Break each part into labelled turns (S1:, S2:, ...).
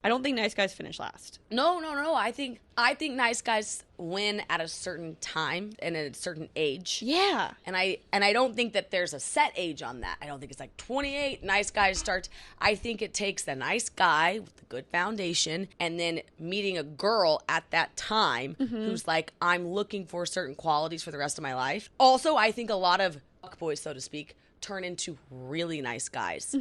S1: I don't think nice guys finish last.
S2: No. I think nice guys win at a certain time and at a certain age.
S1: Yeah.
S2: And I don't think that there's a set age on that. I don't think it's like 28, nice guys start. I think it takes the nice guy with the good foundation and then meeting a girl at that time who's like, I'm looking for certain qualities for the rest of my life. Also, I think a lot of fuckboys, so to speak, turn into really nice guys.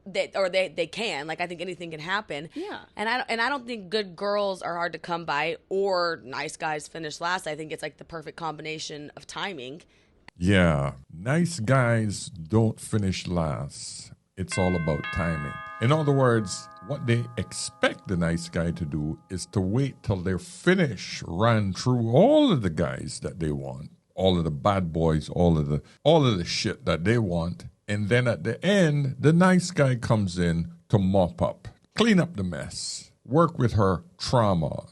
S2: They can. Like, I think anything can happen.
S1: Yeah.
S2: And I don't think good girls are hard to come by or nice guys finish last. I think it's like the perfect combination of timing.
S3: Yeah, nice guys don't finish last. It's all about timing. In other words, what they expect the nice guy to do is to wait till they're finished, ran through all of the guys that they want, all of the bad boys, all of the shit that they want, and then at the end, the nice guy comes in to mop up, clean up the mess, work with her trauma.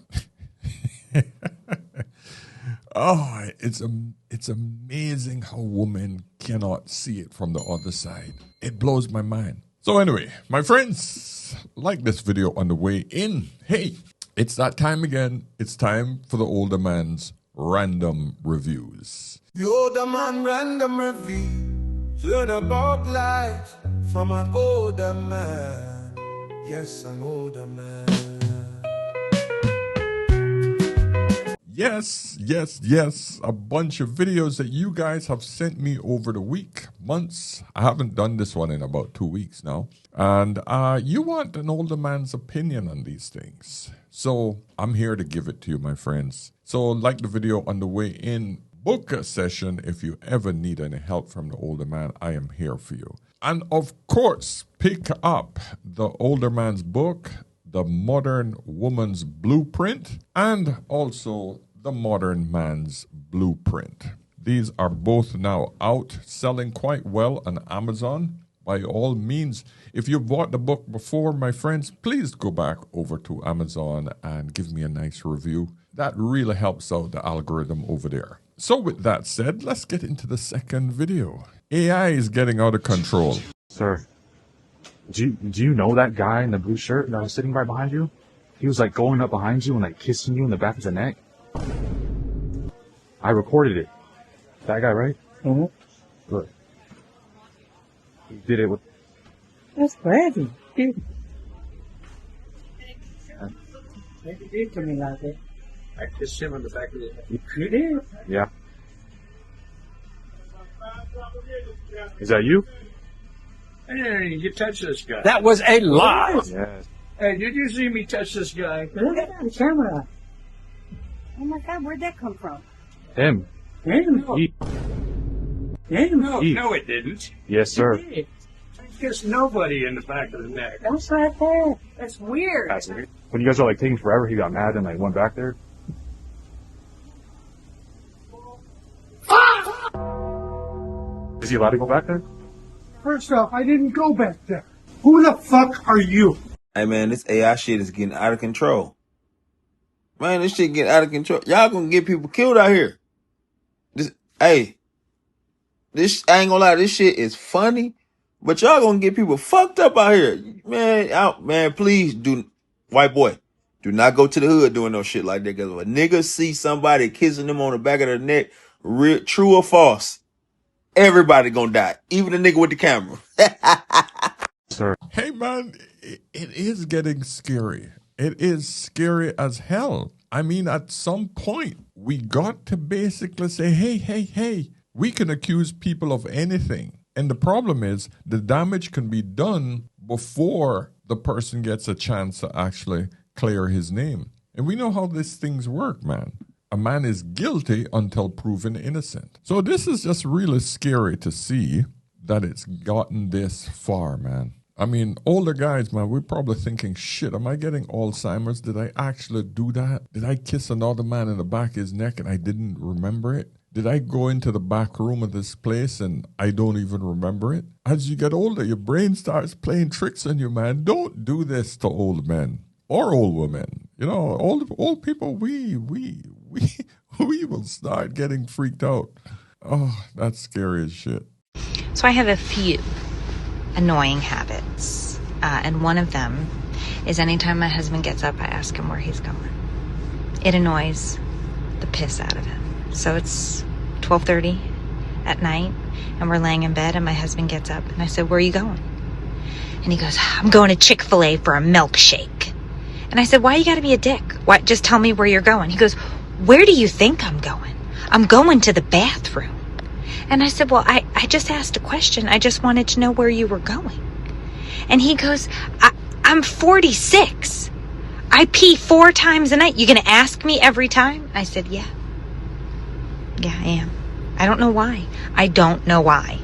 S3: Oh, it's amazing how women cannot see it from the other side. It blows my mind. So anyway, my friends, like this video on the way in. Hey, it's that time again. It's time for the older man's random reviews.
S4: The older man random review. Learn about life from an older man. Yes, an older man.
S3: Yes. A bunch of videos that you guys have sent me over the week, months. I haven't done this one in about 2 weeks now. And you want an older man's opinion on these things. So I'm here to give it to you, my friends. So like the video on the way in, book a session. If you ever need any help from the older man, I am here for you. And of course, pick up the older man's book, The Modern Woman's Blueprint, and also The Modern Man's Blueprint. These are both now out, selling quite well on Amazon. By all means, if you've bought the book before, my friends, please go back over to Amazon and give me a nice review. That really helps out the algorithm over there. So with that said, let's get into the second video. AI is getting out of control.
S5: Sir, do you know that guy in the blue shirt that was sitting right behind you? He was like going up behind you and like kissing you in the back of the neck. I recorded it. That guy, right?
S6: Mm-hmm.
S5: Look. He did it with...
S6: That's crazy. Dude. Maybe you did to me like that. I kissed him on the back of the neck. You did?
S5: Yeah. Is that you?
S7: Hey, you touch this guy.
S6: That was a lie.
S5: Yes.
S7: Hey, did you see me touch this guy?
S6: Look at that camera. Oh my God, where'd that come from?
S5: Him.
S6: Him?
S5: He.
S6: Him?
S7: No, it didn't.
S5: Yes, sir.
S6: It did.
S7: I kissed nobody in the back of the neck.
S6: That's right there. That's weird.
S5: That's it. When you guys are like taking forever, he got mad and like went back there. Is he allowed to go back there?
S8: First off, I didn't go back there. Who the fuck are you?
S9: Hey man, this AI shit is getting out of control. Man, this shit getting out of control. Y'all gonna get people killed out here. I ain't gonna lie, this shit is funny, but y'all gonna get people fucked up out here. Man, please white boy, do not go to the hood doing no shit like that. Cause if a nigga see somebody kissing them on the back of their neck, true or false, everybody gonna die. Even the nigga with the camera.
S5: Sir.
S3: Hey man, it is getting scary. It is scary as hell. I mean, at some point, we got to basically say, hey, we can accuse people of anything. And the problem is, the damage can be done before the person gets a chance to actually clear his name. And we know how these things work, man. A man is guilty until proven innocent. So this is just really scary to see that it's gotten this far, man. I mean, older guys, man, we're probably thinking, shit, am I getting Alzheimer's? Did I actually do that? Did I kiss another man in the back of his neck and I didn't remember it? Did I go into the back room of this place and I don't even remember it? As you get older, your brain starts playing tricks on you, man. Don't do this to old men or old women. You know, old people, we will start getting freaked out. Oh, that's scary as shit.
S10: So I have a few annoying habits, and one of them is anytime my husband gets up, I ask him where he's going. It annoys the piss out of him. So it's 12:30 at night, and we're laying in bed, and my husband gets up, and I said, where are you going? And he goes, I'm going to Chick-fil-A for a milkshake. And I said, why you gotta be a dick? Why, just tell me where you're going. He goes, where do you think I'm going? I'm going to the bathroom. And I said, well, I just asked a question. I just wanted to know where you were going. And he goes, I'm 46. I pee 4 times a night. You gonna ask me every time? I said, yeah. Yeah, I am. I don't know why. I don't know why.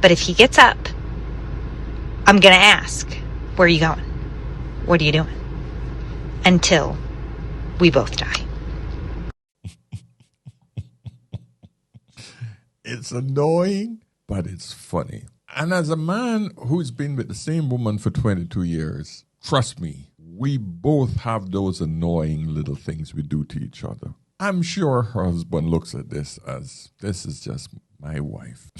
S10: But if he gets up, I'm gonna ask, where are you going? What are you doing? Until we both die.
S3: It's annoying, but it's funny. And as a man who's been with the same woman for 22 years, trust me, we both have those annoying little things we do to each other. I'm sure her husband looks at this as, this is just my wife.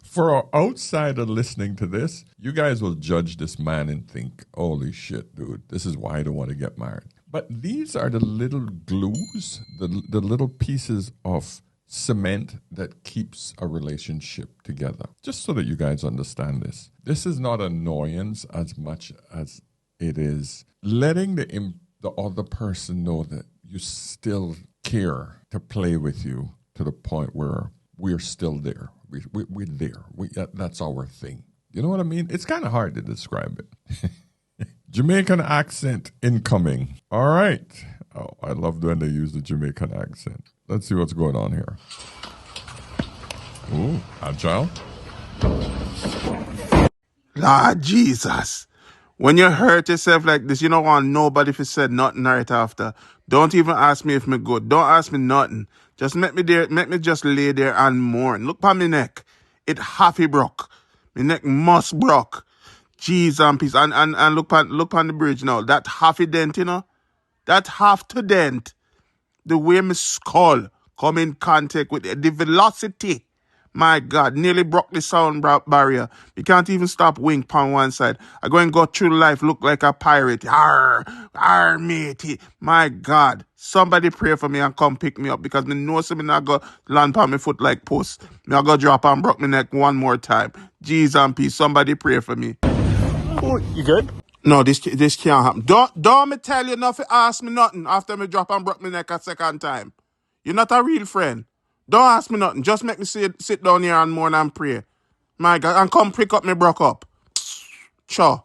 S3: For an outsider listening to this, you guys will judge this man and think, holy shit, dude, this is why I don't want to get married. But these are the little glues, the little pieces of cement that keeps a relationship together. Just so that you guys understand this. This is not annoyance as much as it is letting the other person know that you still care to play with you to the point where we're still there. We're there. That's our thing. You know what I mean? It's kind of hard to describe it. Jamaican accent incoming. All right. Oh, I love when they use the Jamaican accent. Let's see what's going on here. Ooh, agile.
S11: Lord Jesus. When you hurt yourself like this, you don't want nobody if you said nothing right after. Don't even ask me if me good. Don't ask me nothing. Just make me just lay there and mourn. Look on my neck. It halfy broke. My neck must broke. Jeez and peace. And look on the bridge now. That halfy dent, you know? That half to dent. The way my skull come in contact with it. The velocity. My God, nearly broke the sound barrier. You can't even stop wink on one side. I go and go through life look like a pirate. Arr, matey. My God, somebody pray for me and come pick me up because me know me not go land on my foot like post. Me I go drop and broke my neck one more time. Jeez and peace, somebody pray for me.
S12: Oh, you good?
S11: No, this can't happen. Don't me tell you nothing, ask me nothing after me drop and broke my neck a second time. You're not a real friend. Don't ask me nothing. Just make me sit down here and mourn and pray. My God, and come pick up me broke up. Sure.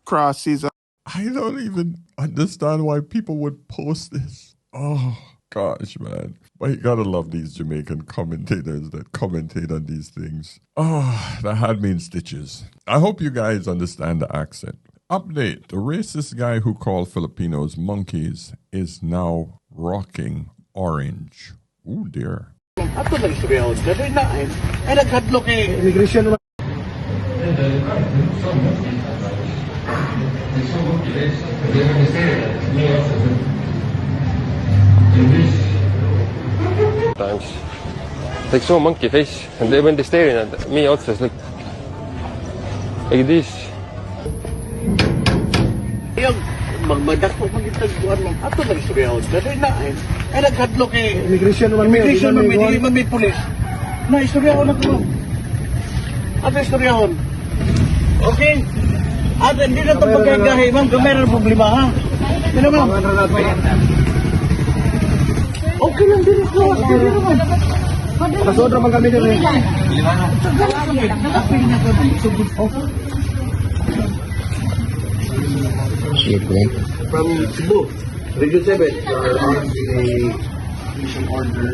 S11: Cross Caesar.
S3: I don't even understand why people would post this. Oh, gosh, man. But you gotta love these Jamaican commentators that commentate on these things. Oh, that had me in stitches. I hope you guys understand the accent. Update. The racist guy who called Filipinos monkeys is now rocking orange. Oh, dear.
S6: Ato lang sa biyahon. Dali na eh. Ay, nagkadlok eh. Immigration naman.
S13: Times. Like so monkey face. And they when they staring at me also it's like this.
S6: Yung magmadako magitagbuan mo. Ato lang sa biyahon. Dali na eh. Ay, nagkadlok eh. Immigration naman. Immigration naman. Hindi man may pulis. Na, istoryahon ako. Ato istoryahon. Okay? At hindi na ito pagkagahe, ma'am. Kung mayroon problema, ha? Ano, ma'am? Okay lang din ito. Okay lang naman. Pasodra man kami din eh. From Cebu, Region 7. Mission order.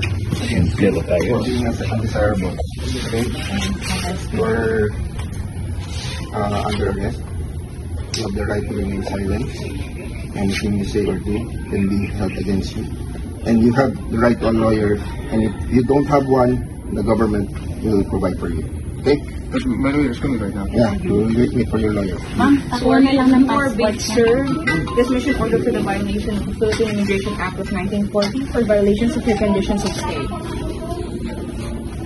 S6: Clear na tayo. Undesirable. Okay? You're under arrest. You have the right to remain silent. Anything you say or do can be held against you. And you have the right to a lawyer. And if you don't have one, the government will provide for you. Okay? But my lawyer is coming right now. Yeah, we'll wait for your lawyer.
S14: Ma'am, ako na lang ng passport, sir. This mission order for the violation of the Philippine Immigration Act of 1940 for violations of your conditions of stay.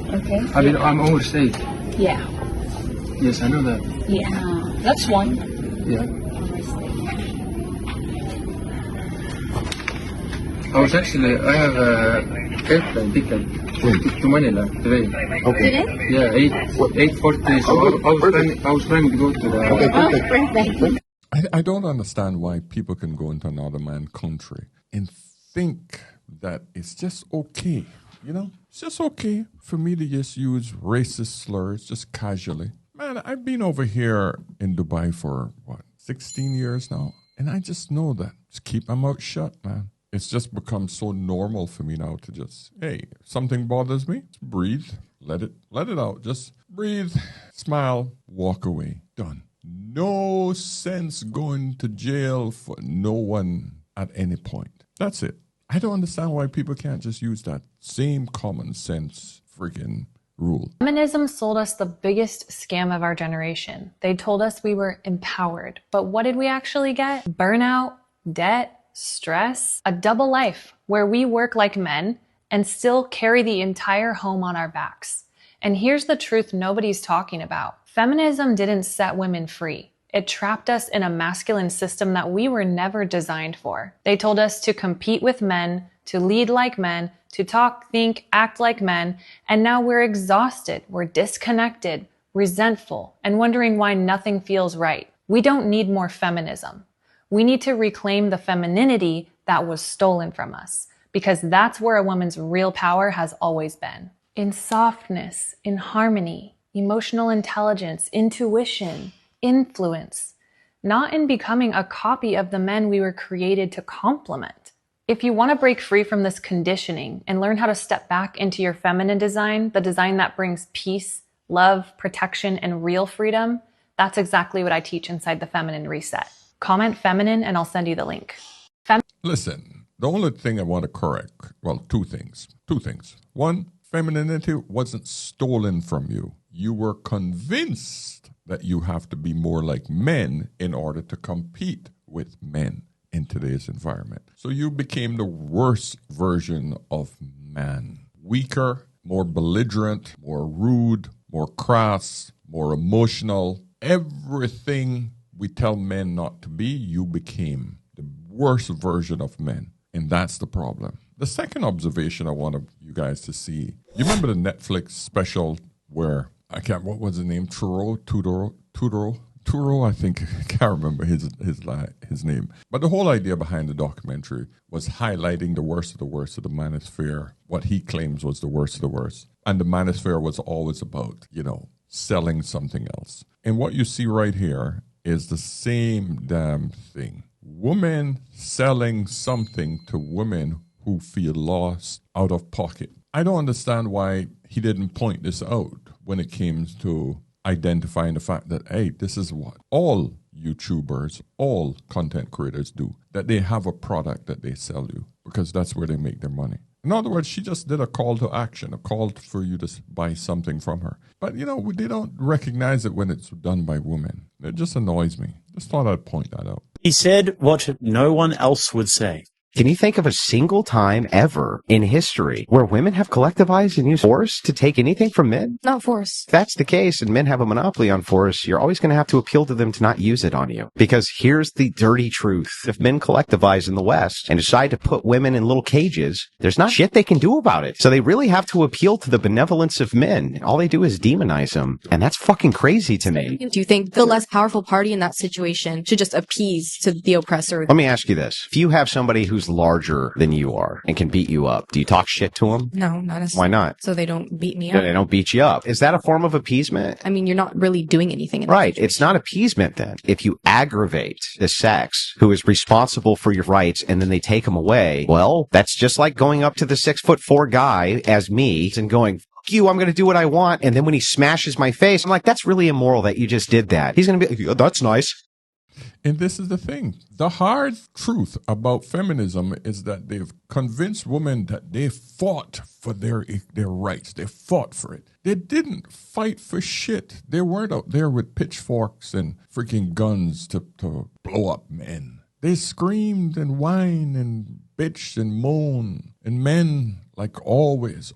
S14: Okay?
S15: I mean, I'm overstayed.
S14: Yeah.
S15: Yes, I know that.
S14: Yeah. That's one.
S12: Yeah. I have a airplane ticket to Manila today.
S6: Okay.
S14: Today?
S12: Yeah, 8:40. So I was planning to go to the.
S6: Okay, perfect.
S3: I don't understand why people can go into another man's country and think that it's just okay. You know, it's just okay for me to just use racist slurs just casually. Man, I've been over here in Dubai for, 16 years now? And I just know that. Just keep my mouth shut, man. It's just become so normal for me now to just, hey, if something bothers me, just breathe, let it out. Just breathe, smile, walk away. Done. No sense going to jail for no one at any point. That's it. I don't understand why people can't just use that same common sense freaking rule.
S15: Feminism sold us the biggest scam of our generation. They told us we were empowered. But what did we actually get? Burnout, debt, stress, a double life where we work like men and still carry the entire home on our backs. And here's the truth nobody's talking about. Feminism didn't set women free. It trapped us in a masculine system that we were never designed for. They told us to compete with men, to lead like men, to talk, think, act like men, and now we're exhausted, we're disconnected, resentful, and wondering why nothing feels right. We don't need more feminism. We need to reclaim the femininity that was stolen from us, because that's where a woman's real power has always been. In softness, in harmony, emotional intelligence, intuition, influence, not in becoming a copy of the men we were created to complement. If you want to break free from this conditioning and learn how to step back into your feminine design, the design that brings peace, love, protection, and real freedom, that's exactly what I teach inside the Feminine Reset. Comment feminine and I'll send you the link.
S3: Listen, the only thing I want to correct, two things. One, femininity wasn't stolen from you. You were convinced that you have to be more like men in order to compete with men in today's environment. So you became the worst version of man. Weaker, more belligerent, more rude, more crass, more emotional. Everything we tell men not to be, you became the worst version of men. And that's the problem. The second observation I want you guys to see, you remember the Netflix special where, what was his name? Turo, I think, I can't remember his name. But the whole idea behind the documentary was highlighting the worst of the manosphere, what he claims was the worst of the worst. And the manosphere was always about, selling something else. And what you see right here is the same damn thing. Women selling something to women who feel lost, out of pocket. I don't understand why he didn't point this out when it came to identifying the fact that, hey, this is what all YouTubers, all content creators do, that they have a product that they sell you because that's where they make their money. In other words, she just did a call to action, a call for you to buy something from her. But, they don't recognize it when it's done by women. It just annoys me. Just thought I'd point that out.
S16: He said what no one else would say.
S17: Can you think of a single time ever in history where women have collectivized and used force to take anything from men?
S18: Not force.
S17: If that's the case and men have a monopoly on force, you're always going to have to appeal to them to not use it on you. Because here's the dirty truth. If men collectivize in the West and decide to put women in little cages, there's not shit they can do about it. So they really have to appeal to the benevolence of men. All they do is demonize them. And that's fucking crazy to me.
S18: Do you think the less powerful party in that situation should just appease to the oppressor?
S17: Let me ask you this. If you have somebody who's larger than you are and can beat you up, do you talk shit to them?
S18: No, not necessarily.
S17: Why not?
S18: So they don't beat me
S17: No,
S18: up.
S17: they don't beat you up. Is that a form of appeasement?
S18: I mean, you're not really doing anything in that
S17: Right.
S18: situation.
S17: It's not appeasement then. If you aggravate the sex who is responsible for your rights and then they take them away, well, that's just like going up to the 6'4" guy as me and going, fuck you, I'm going to do what I want. And then when he smashes my face, I'm like, that's really immoral that you just did that. He's going to be, oh, that's nice.
S3: And this is the thing. The hard truth about feminism is that they've convinced women that they fought for their rights. They fought for it. They didn't fight for shit. They weren't out there with pitchforks and freaking guns to blow up men. They screamed and whined and bitched and moaned. And men, like always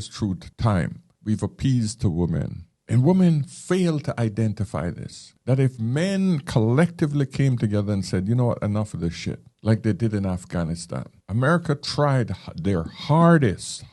S3: through time, we've appeased to women. And women fail to identify this. That if men collectively came together and said, you know what, enough of this shit, like they did in Afghanistan. America tried their hardest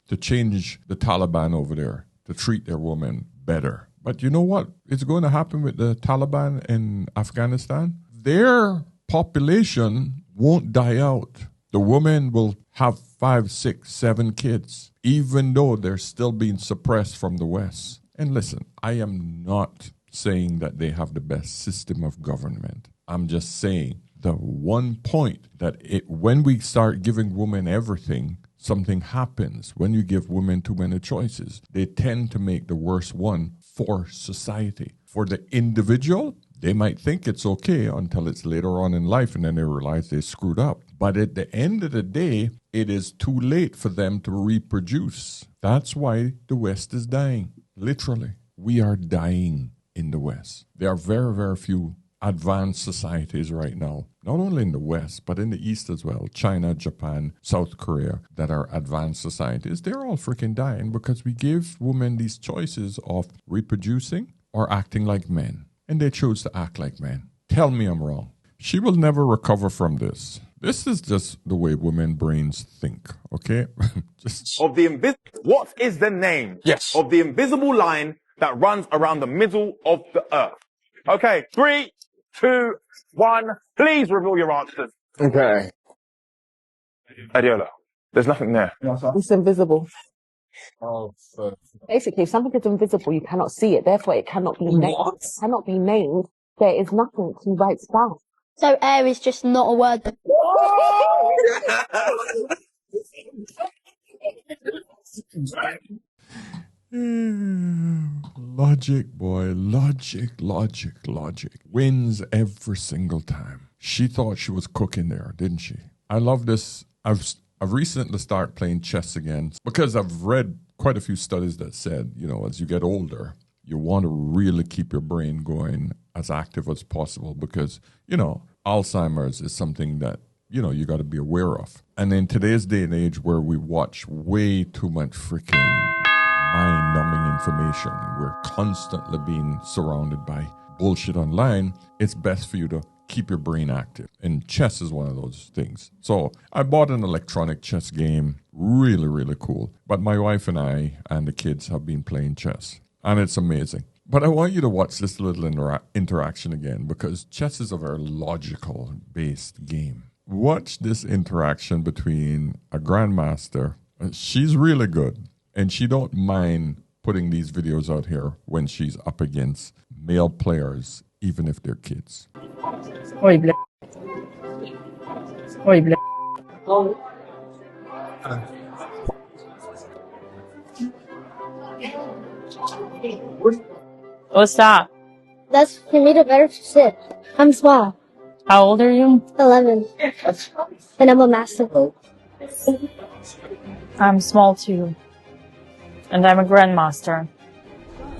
S3: to change the Taliban over there, to treat their women better. But you know what is going to happen with the Taliban in Afghanistan? Their population won't die out. The women will have 5, 6, 7 kids, even though they're still being suppressed from the West. And listen, I am not saying that they have the best system of government. I'm just saying the one point that when we start giving women everything, something happens. When you give women too many choices, they tend to make the worst one for society. For the individual, they might think it's okay until it's later on in life and then they realize they screwed up. But at the end of the day, it is too late for them to reproduce. That's why the West is dying. Literally, we are dying in the West. There are very, very few advanced societies right now, not only in the West, but in the East as well. China, Japan, South Korea, that are advanced societies. They're all freaking dying because we give women these choices of reproducing or acting like men. And they choose to act like men. Tell me I'm wrong. She will never recover from this. This is just the way women brains think, okay?
S19: Of the what is the name of the invisible line that runs around the middle of the earth? Okay, 3, 2, 1. Please reveal your answers.
S20: Okay.
S19: Adiola, there's nothing there.
S20: It's invisible. Basically, if something is invisible, you cannot see it. Therefore, it cannot be named. It cannot be named. There is nothing to write down.
S21: So air is just not a word.
S3: Logic, boy. Logic. Wins every single time. She thought she was cooking there, didn't she? I love this. I've recently started playing chess again because I've read quite a few studies that said, as you get older, you want to really keep your brain going as active as possible because, Alzheimer's is something that, you got to be aware of. And in today's day and age where we watch way too much freaking mind-numbing information and we're constantly being surrounded by bullshit online, it's best for you to keep your brain active. And chess is one of those things. So I bought an electronic chess game. Really, really cool. But my wife and I and the kids have been playing chess. And it's amazing. But I want you to watch this little interaction again because chess is a very logical-based game. Watch this interaction between a grandmaster. She's really good. And she don't mind putting these videos out here when she's up against male players, even if they're kids.
S20: Oi, bl. Oi, bl.
S22: What's that?
S21: That's for me to better sit. I'm small.
S22: How old are you?
S21: 11. And I'm a master.
S22: I'm small too. And I'm a grandmaster.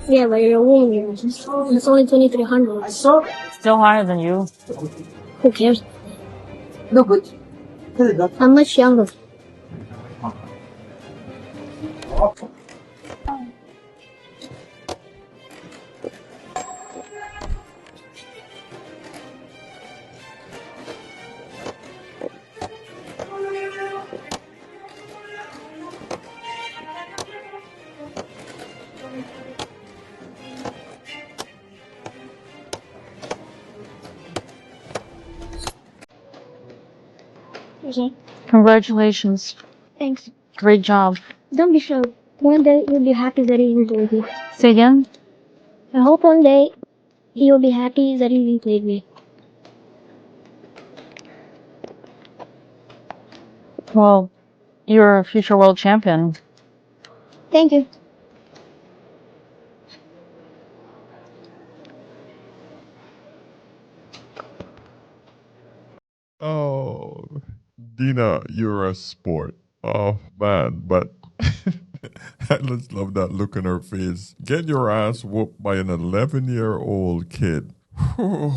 S21: Yeah, but you're a woman. It's only 2,300.
S22: Still higher than you.
S21: Who cares? I'm much younger. Okay.
S22: Congratulations.
S21: Thanks.
S22: Great job.
S21: Don't be sure. One day you'll be happy that he played me.
S22: Say again?
S21: I hope one day you'll be happy that he played me.
S22: Well, you're a future world champion.
S21: Thank you.
S3: Oh, Dina, you're a sport. Oh, man, but I just love that look on her face. Get your ass whooped by an 11-year-old kid. Whew.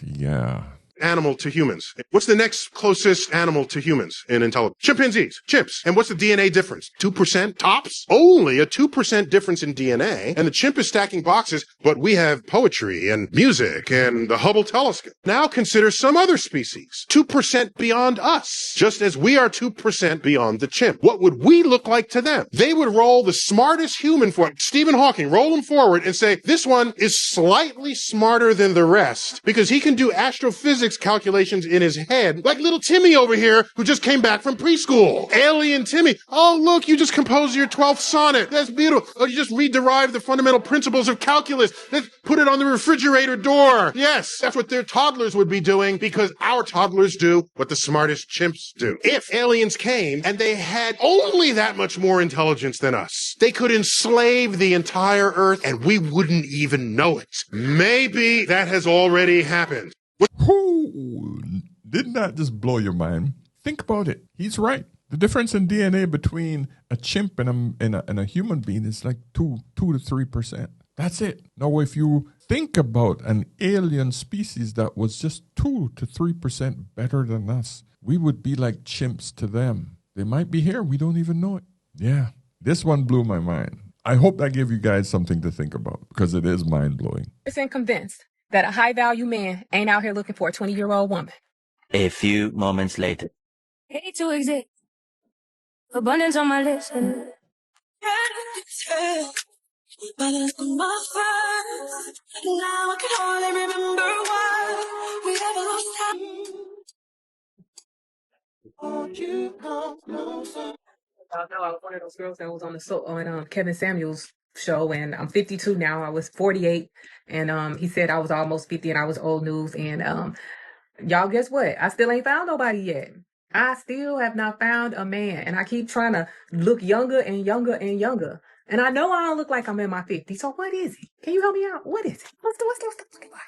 S3: Yeah,
S1: animal to humans? What's the next closest animal to humans in intelligence? Chimpanzees, chimps. And what's the DNA difference? 2% tops? Only a 2% difference in DNA. And the chimp is stacking boxes, but we have poetry and music and the Hubble telescope. Now consider some other species, 2% beyond us, just as we are 2% beyond the chimp. What would we look like to them? They would roll the smartest human for Stephen Hawking, roll him forward and say, this one is slightly smarter than the rest because he can do astrophysics calculations in his head, like little Timmy over here who just came back from preschool. Alien Timmy. Oh, look, you just composed your 12th sonnet. That's beautiful. Oh, you just re-derived the fundamental principles of calculus. Let's put it on the refrigerator door. Yes, that's what their toddlers would be doing because our toddlers do what the smartest chimps do. If aliens came and they had only that much more intelligence than us, they could enslave the entire Earth and we wouldn't even know it. Maybe that has already happened.
S3: Didn't that just blow your mind? Think about it. He's right. The difference in DNA between a chimp and a human being is like 2 to 3%. That's it. Now, if you think about an alien species that was just 2 to 3% better than us, we would be like chimps to them. They might be here. We don't even know it. Yeah. This one blew my mind. I hope that gave you guys something to think about because it is mind-blowing.
S2: I'm convinced that a high-value man ain't out here looking for a 20-year-old woman.
S23: A few moments later.
S2: Hate to exist. Abundance on my list. I know I was one of those girls that was on Kevin Samuels' show, and I'm 52 now. I was 48, and he said I was almost 50 and I was old news. And y'all, guess what? I still ain't found nobody yet. I still have not found a man, and I keep trying to look younger and younger and younger. And I know I don't look like I'm in my 50s. So what is it? Can you help me out? What is it? What's the looking like?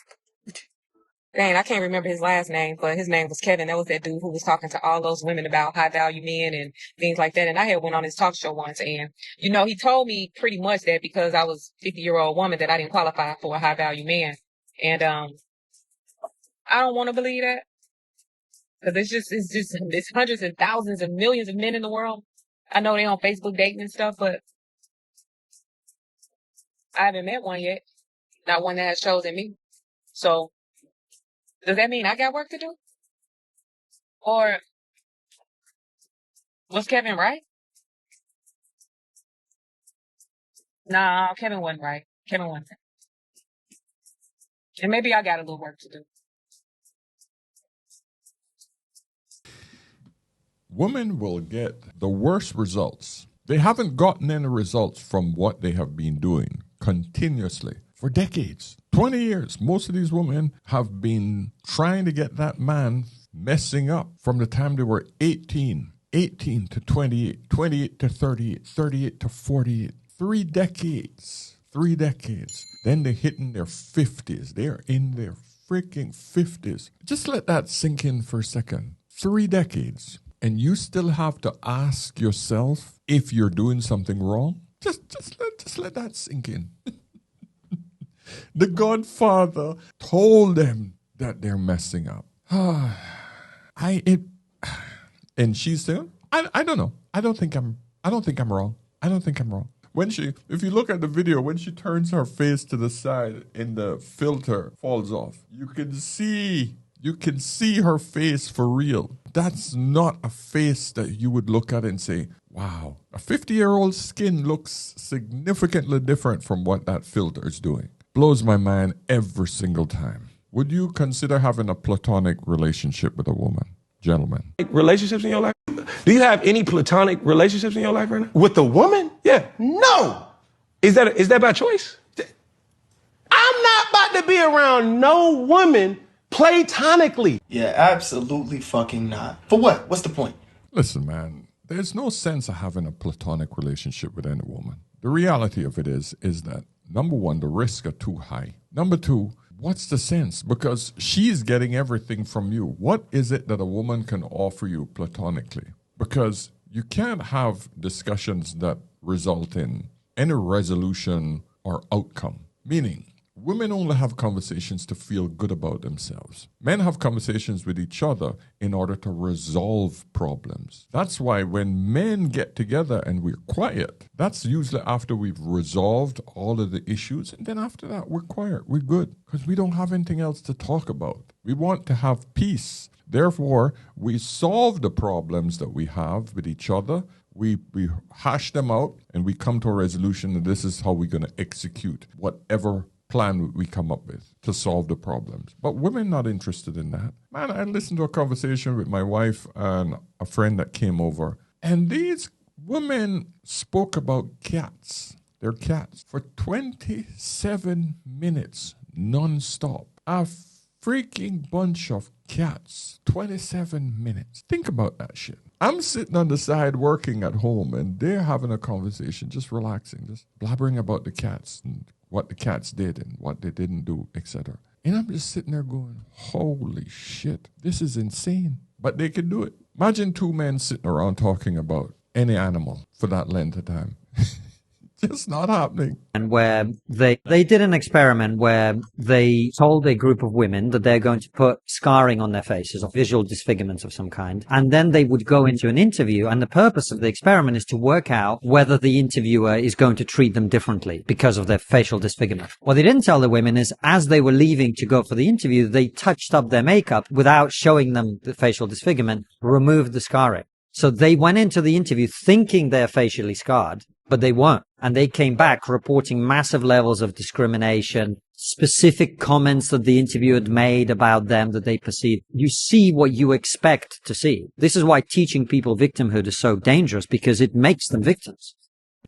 S2: Dang, I can't remember his last name, but his name was Kevin. That was that dude who was talking to all those women about high value men and things like that. And I had went on his talk show once, and he told me pretty much that because I was a 50-year-old woman that I didn't qualify for a high value man. And I don't want to believe that. Because it's hundreds and thousands and millions of men in the world. I know they on Facebook dating and stuff, but I haven't met one yet. Not one that has chosen me. So does that mean I got work to do? Or was Kevin right? Nah, Kevin wasn't right. Kevin wasn't. And maybe I got a little work to do.
S3: Women will get the worst results. They haven't gotten any results from what they have been doing continuously for decades. 20 years. Most of these women have been trying to get that man messing up from the time they were 18 to 28, 28 to 38, 38 to 48. 3 decades. 3 decades. Then they're hitting their 50s. They're in their freaking 50s. Just let that sink in for a second. 3 decades. And you still have to ask yourself if you're doing something wrong. Just let that sink in. The Godfather told them that they're messing up. And she said, I don't know. I don't think I'm wrong. I don't think I'm wrong. If you look at the video, when she turns her face to the side and the filter falls off, you can see her face for real. That's not a face that you would look at and say, wow, a 50-year-old's skin looks significantly different from what that filter is doing. Blows my mind every single time. Would you consider having a platonic relationship with a woman? Gentlemen.
S24: Relationships in your life? Do you have any platonic relationships in your life right now? With a woman? Yeah. No. Is that by choice? I'm not about to be around no woman platonically.
S25: Yeah, absolutely fucking not. For what? What's the point?
S3: Listen, man, there's no sense of having a platonic relationship with any woman. The reality of it is that, number one, the risks are too high. Number two, what's the sense? Because she's getting everything from you. What is it that a woman can offer you platonically? Because you can't have discussions that result in any resolution or outcome. Meaning, Women only have conversations to feel good about themselves. Men have conversations with each other in order to resolve problems. That's why when men get together and we're quiet, that's usually after we've resolved all of the issues. And then after that, we're quiet, we're good, because we don't have anything else to talk about. We want to have peace. Therefore, we solve the problems that we have with each other. We hash them out and we come to a resolution that this is how we're going to execute whatever plan we come up with to solve the problems. But women not interested in that. Man, I listened to a conversation with my wife and a friend that came over, and these women spoke about cats, their cats, for 27 minutes non-stop. A freaking bunch of cats, 27 minutes. Think about that shit. I'm sitting on the side working at home and they're having a conversation, just relaxing, just blabbering about the cats and what the cats did and what they didn't do, etc. And I'm just sitting there going, holy shit, this is insane. But they can do it. Imagine two men sitting around talking about any animal for that length of time. Just not happening.
S4: And where they did an experiment where they told a group of women that they're going to put scarring on their faces or visual disfigurements of some kind. And then they would go into an interview. And the purpose of the experiment is to work out whether the interviewer is going to treat them differently because of their facial disfigurement. What they didn't tell the women is as they were leaving to go for the interview, they touched up their makeup without showing them the facial disfigurement, removed the scarring. So they went into the interview thinking they're facially scarred, but they weren't. And they came back reporting massive levels of discrimination, specific comments that the interviewer had made about them that they perceived. You see what you expect to see. This is why teaching people victimhood is so dangerous, because it makes them victims.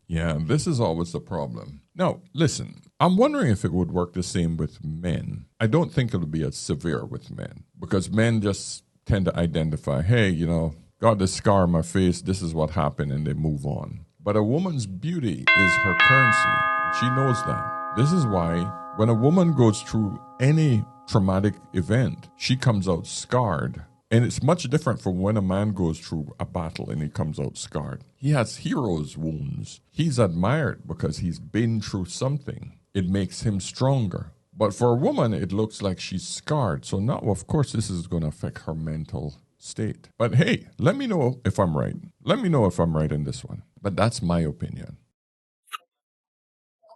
S3: Yeah, this is always the problem. Now, listen, I'm wondering if it would work the same with men. I don't think it'll be as severe with men, because men just tend to identify, hey, you know, got this scar on my face, this is what happened, and they move on. But a woman's beauty is her currency. She knows that. This is why when a woman goes through any traumatic event, she comes out scarred. And it's much different from when a man goes through a battle and he comes out scarred. He has hero's wounds. He's admired because he's been through something. It makes him stronger. But for a woman, it looks like she's scarred. So now, of course, this is going to affect her mental state. But hey, let me know if I'm right. Let me know if I'm right in this one. But that's my opinion.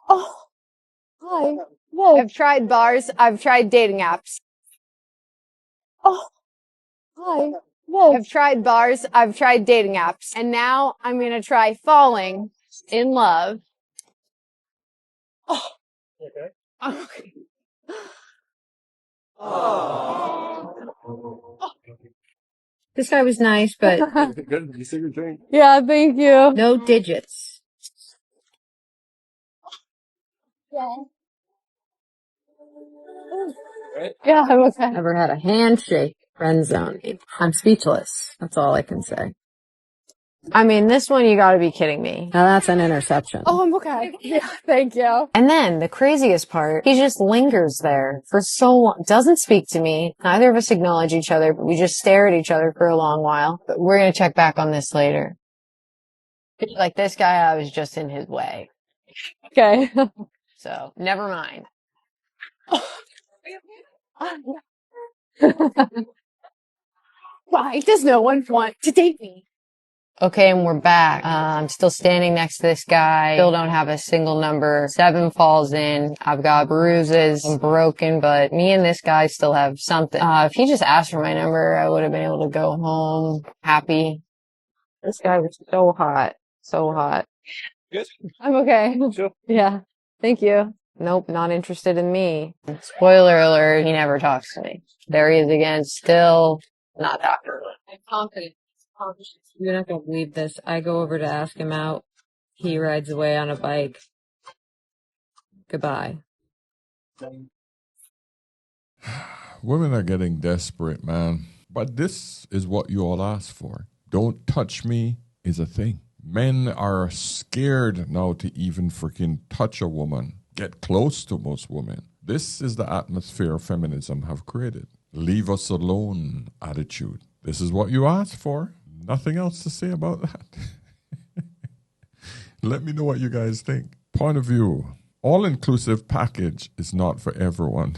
S5: Oh, hi. Whoa. I've tried bars. I've tried dating apps. Oh, hi. Whoa. I've tried bars. I've tried dating apps. And now I'm going to try falling in love. Oh. Okay. Okay. Oh. This guy was nice, but...
S24: Good. You see your drink?
S5: Yeah, thank you. No digits. Yeah. Yeah, I'm okay.
S7: Never had a handshake friend zone me. I'm speechless. That's all I can say.
S5: I mean, this one, you gotta be kidding me.
S7: Now that's an interception.
S5: Oh, I'm okay. Yeah, thank you. And then the craziest part, he just lingers there for so long, doesn't speak to me. Neither of us acknowledge each other, but we just stare at each other for a long while. But we're gonna check back on this later. Like this guy, I was just in his way. Okay. So, never mind. Why does no one want to date me? Okay, and we're back. I'm still standing next to this guy. Still don't have a single number. 7 falls in. I've got bruises. I'm broken, but me and this guy still have something. If he just asked for my number, I would have been able to go home happy. This guy was so hot. So hot.
S24: Good.
S5: I'm okay.
S24: Sure.
S5: Yeah. Thank you. Nope, not interested in me. Spoiler alert, he never talks to me. There he is again, still not talking. I'm confident.
S7: You're not going to believe this. I go over to ask him out. He rides away on a bike. Goodbye.
S3: Women are getting desperate, man. But this is what you all asked for. Don't touch me is a thing. Men are scared now to even freaking touch a woman, get close to most women. This is the atmosphere feminism have created. Leave us alone attitude. This is what you asked for. Nothing else to say about that. Let me know what you guys think. Point of view. all-inclusive package is not for everyone.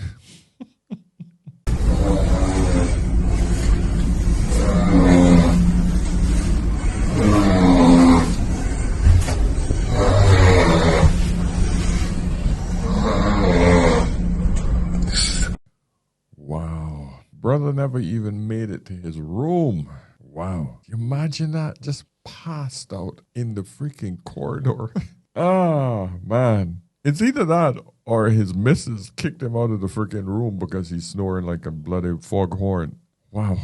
S3: Wow. Brother never even made it to his room. Wow. Imagine that, just passed out in the freaking corridor. Ah, man. It's either that or his missus kicked him out of the freaking room because he's snoring like a bloody foghorn. Wow.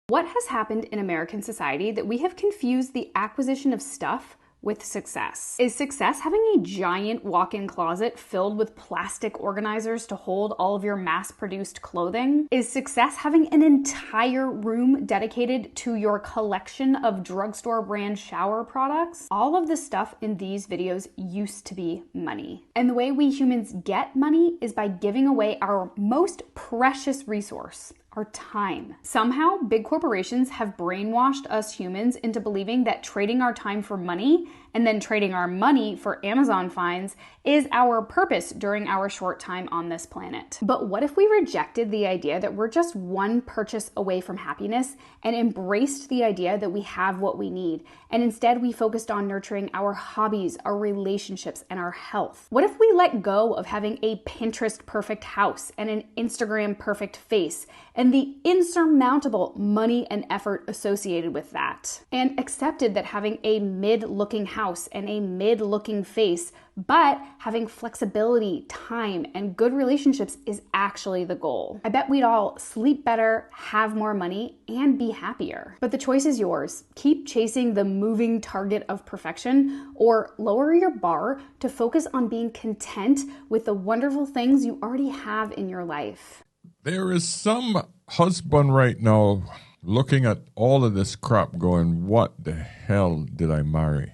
S8: What has happened in American society that we have confused the acquisition of stuff with success? Is success having a giant walk-in closet filled with plastic organizers to hold all of your mass-produced clothing? Is success having an entire room dedicated to your collection of drugstore brand shower products? All of the stuff in these videos used to be money. And the way we humans get money is by giving away our most precious resource, our time. Somehow, big corporations have brainwashed us humans into believing that trading our time for money and then trading our money for Amazon fines is our purpose during our short time on this planet. But what if we rejected the idea that we're just one purchase away from happiness and embraced the idea that we have what we need, and instead we focused on nurturing our hobbies, our relationships, and our health? What if we let go of having a Pinterest perfect house and an Instagram perfect face and the insurmountable money and effort associated with that, and accepted that having a mid-looking house and a mid-looking face, but having flexibility, time, and good relationships is actually the goal? I bet we'd all sleep better, have more money, and be happier. But the choice is yours. Keep chasing the moving target of perfection, or lower your bar to focus on being content with the wonderful things you already have in your life.
S3: There is some husband right now looking at all of this crap going, what the hell did I marry?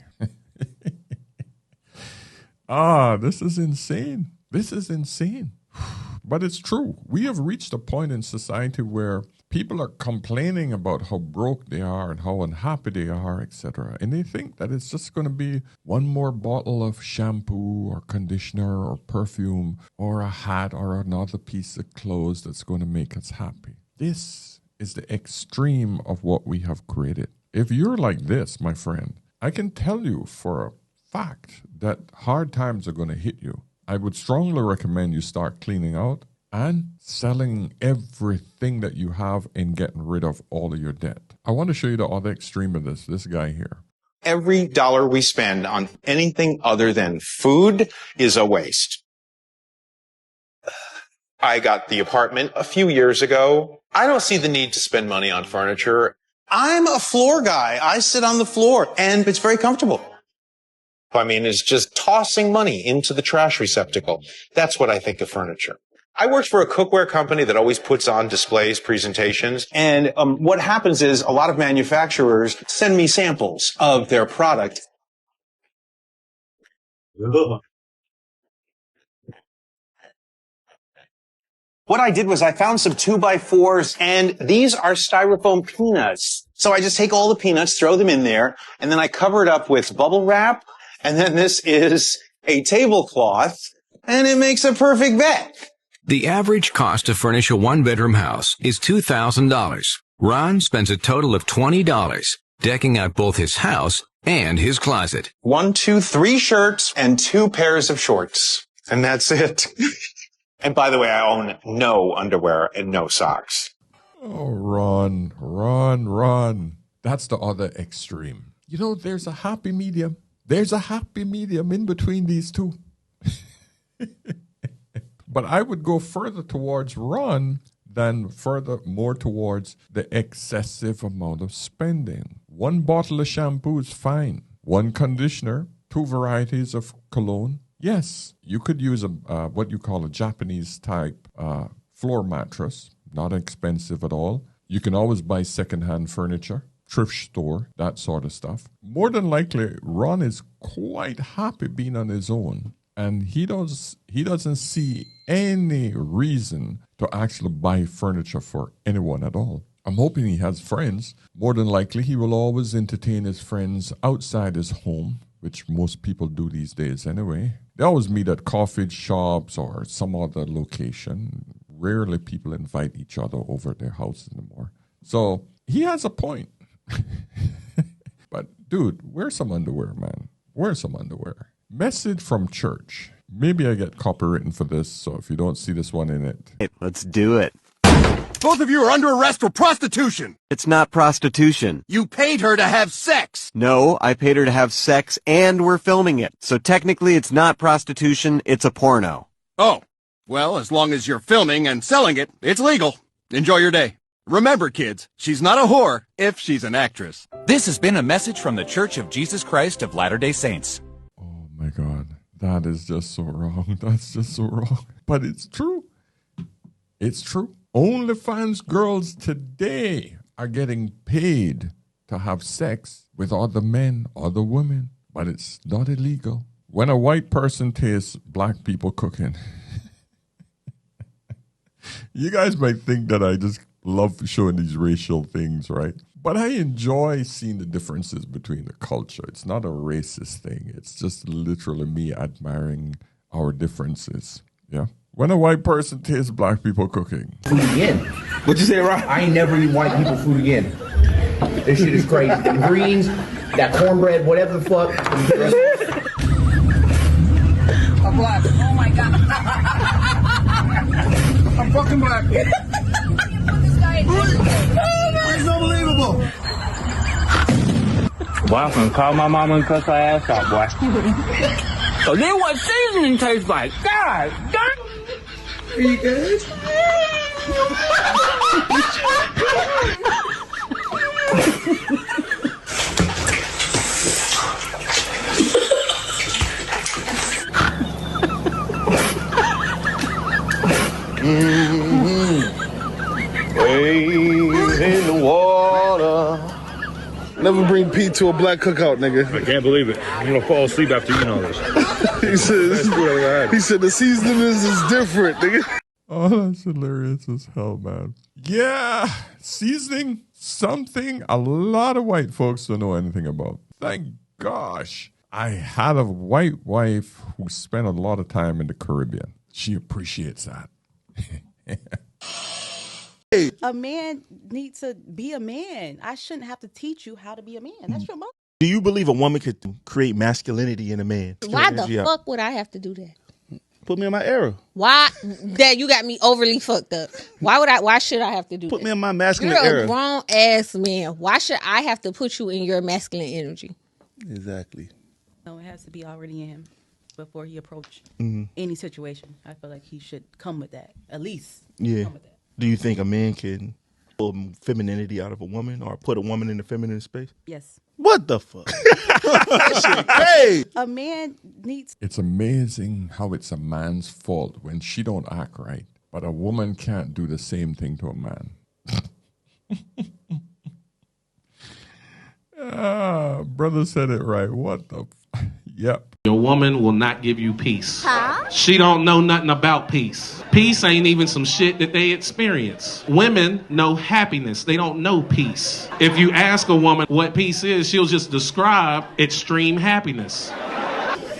S3: This is insane. This is insane. But it's true. We have reached a point in society where people are complaining about how broke they are and how unhappy they are, etc. And they think that it's just going to be one more bottle of shampoo or conditioner or perfume or a hat or another piece of clothes that's going to make us happy. This is the extreme of what we have created. If you're like this, my friend, I can tell you for a fact that hard times are going to hit you. I would strongly recommend you start cleaning out and selling everything that you have and getting rid of all of your debt. I want to show you the other extreme of this guy here.
S9: Every dollar we spend on anything other than food is a waste. I got the apartment a few years ago. I don't see the need to spend money on furniture. I'm a floor guy. I sit on the floor and it's very comfortable. I mean, it's just tossing money into the trash receptacle. That's what I think of furniture. I worked for a cookware company that always puts on displays, presentations, and what happens is a lot of manufacturers send me samples of their product. What I did was I found some 2x4s, and these are styrofoam peanuts. So I just take all the peanuts, throw them in there, and then I cover it up with bubble wrap, and then this is a tablecloth, and it makes a perfect bed.
S10: The average cost to furnish a one-bedroom house is $2,000. Ron spends a total of $20 decking out both his house and his closet.
S9: 1, 2, 3 shirts and 2 pairs of shorts. And that's it. And by the way, I own no underwear and no socks.
S3: Oh, Ron. That's the other extreme. You know, there's a happy medium. There's a happy medium in between these two. But I would go further towards Ron than more towards the excessive amount of spending. 1 bottle of shampoo is fine. 1 conditioner, 2 varieties of cologne. Yes, you could use what you call a Japanese type floor mattress. Not expensive at all. You can always buy secondhand furniture, thrift store, that sort of stuff. More than likely, Ron is quite happy being on his own. And he doesn't see any reason to actually buy furniture for anyone at all. I'm hoping he has friends. More than likely, he will always entertain his friends outside his home. which most people do these days anyway. They always meet at coffee shops or some other location. Rarely people invite each other over at their house anymore. So he has a point. But dude, wear some underwear, man. Wear some underwear. Message from church. Maybe I get copywritten for this, so if you don't see this one in it.
S6: Hey, let's do it.
S11: Both of you are under arrest for prostitution.
S6: It's not prostitution.
S11: You paid her to have sex.
S6: No, I paid her to have sex and we're filming it. So technically it's not prostitution, it's a porno.
S11: Oh, well, as long as you're filming and selling it, it's legal. Enjoy your day. Remember, kids, she's not a whore if she's an actress.
S12: This has been a message from the Church of Jesus Christ of Latter-day Saints.
S3: Oh my God, that is just so wrong. That's just so wrong. But it's true. It's true. OnlyFans girls today are getting paid to have sex with other men, other women, but it's not illegal. When a white person tastes black people cooking, you guys might think that I just love showing these racial things, right? But I enjoy seeing the differences between the culture. It's not a racist thing. It's just literally me admiring our differences. Yeah. When a white person tastes black people cooking.
S13: Food again. What'd you say, Rob? I ain't never eat white people food again. This shit is crazy. The greens, that cornbread, whatever the fuck.
S14: I'm black. Oh my God. I'm fucking black. It's unbelievable.
S13: Boy, I'm gonna call my mama and cuss her ass out, boy. So then what seasoning tastes like? God damn. Are you good?
S26: Wade in the water. Never bring Pete to a black cookout, nigga.
S27: I can't believe it. I'm gonna fall asleep after eating all this.
S26: he said the seasoning is different, nigga.
S3: Oh, that's hilarious as hell, man. Yeah, seasoning, something a lot of white folks don't know anything about. Thank gosh. I had a white wife who spent a lot of time in the Caribbean. She appreciates that.
S28: A man needs to be a man. I shouldn't have to teach you how to be a man. That's your mom.
S25: Do you believe a woman could create masculinity in a man?
S29: Why the fuck would I have to do that?
S25: Put me in my era.
S29: Why? That you got me overly fucked up. Why should I have to do that?
S25: Put me in my masculine
S29: You're
S25: era.
S29: a grown ass man. Why should I have to put you in your masculine energy?
S25: Exactly.
S28: No, it has to be already in him before he approach
S25: Mm-hmm.
S28: any situation. I feel like he should come with that. At least
S25: Yeah.
S28: come with that.
S25: Do you think a man can pull femininity out of a woman or put a woman in the feminine space?
S28: Yes.
S25: What the fuck? Hey,
S28: A man needs.
S3: It's amazing how it's a man's fault when she don't act right, but a woman can't do the same thing to a man. Brother said it right. What the? Yep.
S30: Your woman will not give you peace.
S29: Huh?
S30: She don't know nothing about peace. Peace ain't even some shit that they experience. Women know happiness. They don't know peace. If you ask a woman what peace is, she'll just describe extreme happiness.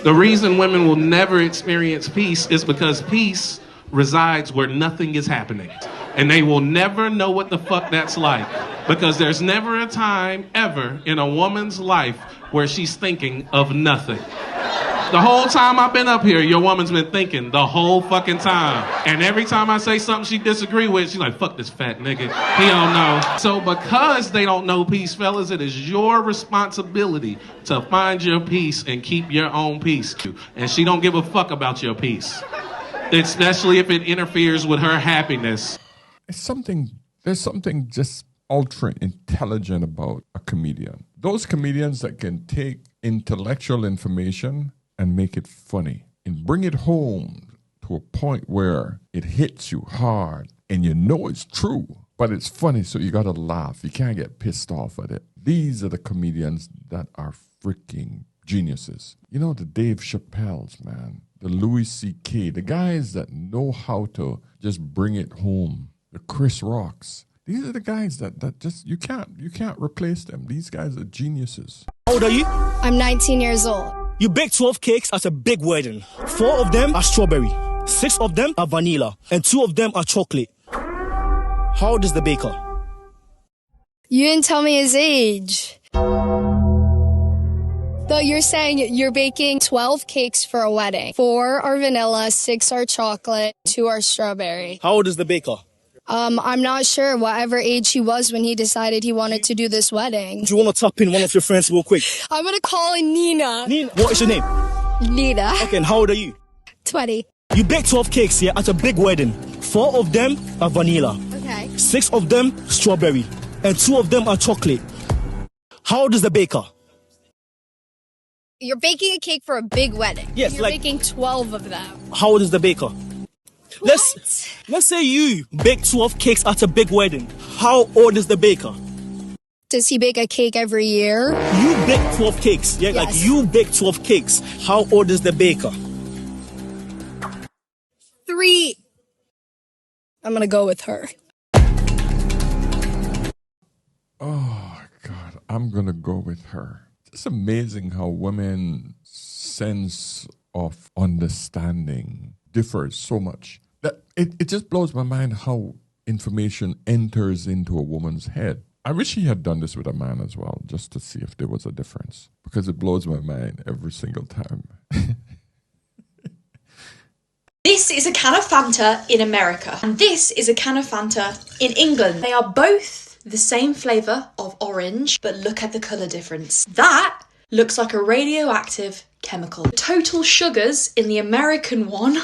S30: The reason women will never experience peace is because peace resides where nothing is happening. And they will never know what the fuck that's like. Because there's never a time ever in a woman's life where she's thinking of nothing. The whole time I've been up here, your woman's been thinking the whole fucking time. And every time I say something she disagree with, she's like, fuck this fat nigga. He don't know. So because they don't know peace, fellas, it is your responsibility to find your peace and keep your own peace. And she don't give a fuck about your peace. Especially if it interferes with her happiness.
S3: There's something just ultra intelligent about a comedian. Those comedians that can take intellectual information and make it funny and bring it home to a point where it hits you hard and you know it's true, but it's funny, so you gotta laugh. You can't get pissed off at it. These are the comedians that are freaking geniuses. You know, the Dave Chappelle's, man, the Louis C.K., the guys that know how to just bring it home, the Chris Rocks. These are the guys that just, you can't replace them. These guys are geniuses.
S13: How old are you?
S1: I'm 19 years old.
S13: You bake 12 cakes at a big wedding. 4 of them are strawberry, 6 of them are vanilla, and 2 of them are chocolate. How old is the baker?
S1: You didn't tell me his age. So you're saying you're baking 12 cakes for a wedding. 4 are vanilla, 6 are chocolate, 2 are strawberry.
S13: How old is the baker?
S1: I'm not sure whatever age he was when he decided he wanted to do this wedding.
S13: Do you want to tap in one of your friends real quick?
S1: I'm going to call Nina.
S13: Nina, what is your name?
S1: Nina.
S13: Okay, and how old are you?
S1: 20.
S13: You bake 12 cakes here at a big wedding. 4 of them are vanilla.
S1: Okay.
S13: 6 of them strawberry, and 2 of them are chocolate. How old is the baker?
S1: You're baking a cake for a big wedding.
S13: Yes,
S1: you're baking 12 of them.
S13: How old is the baker? Let's say you bake 12 cakes at a big wedding. How old is the baker?
S1: Does he bake a cake every year?
S13: You bake 12 cakes. Yeah,
S1: yes.
S13: Like you bake 12 cakes. How old is the baker?
S1: 3. I'm gonna go with her.
S3: Oh, God, I'm going to go with her. It's amazing how women's sense of understanding differs so much. That it just blows my mind how information enters into a woman's head. I wish he had done this with a man as well, just to see if there was a difference, because it blows my mind every single time.
S15: This is a can of Fanta in America, and this is a can of Fanta in England. They are both the same flavour of orange, but look at the colour difference. That looks like a radioactive chemical. The total sugars in the American one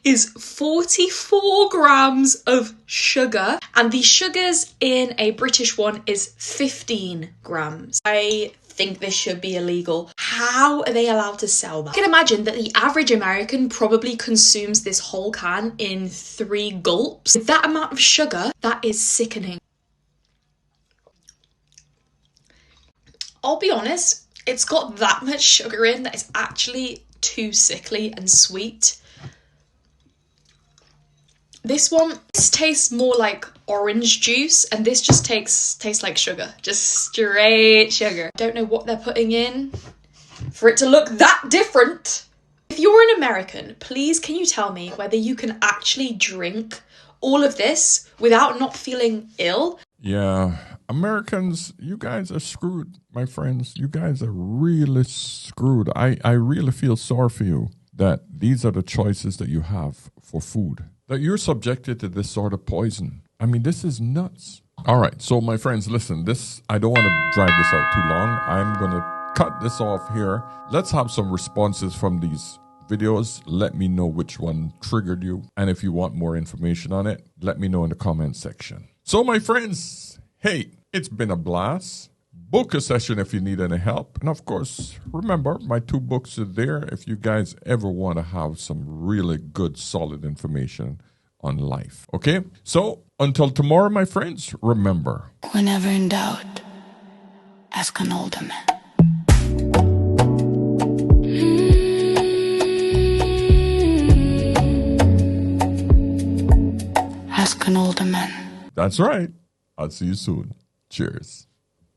S15: is 44 grams of sugar, and the sugars in a British one is 15 grams. I think this should be illegal. How are they allowed to sell that? I can imagine that the average American probably consumes this whole can in 3 gulps. With that amount of sugar, that is sickening. I'll be honest, it's got that much sugar in that it's actually too sickly and sweet. This one, this tastes more like orange juice, and this just tastes like sugar. Just straight sugar. Don't know what they're putting in for it to look that different. If you're an American, please can you tell me whether you can actually drink all of this without not feeling ill?
S3: Yeah, Americans, you guys are screwed, my friends. You guys are really screwed. I really feel sorry for you that these are the choices that you have for food. That you're subjected to this sort of poison. I mean, this is nuts. All right, so my friends, listen, I don't want to drag this out too long. I'm going to cut this off here. Let's have some responses from these videos. Let me know which one triggered you. And if you want more information on it, let me know in the comment section. So my friends, hey, it's been a blast. Book a session if you need any help. And of course, remember, my 2 books are there if you guys ever want to have some really good, solid information on life. Okay? So, until tomorrow, my friends, remember.
S16: Whenever in doubt, ask an older man. Ask an older man.
S3: That's right. I'll see you soon. Cheers.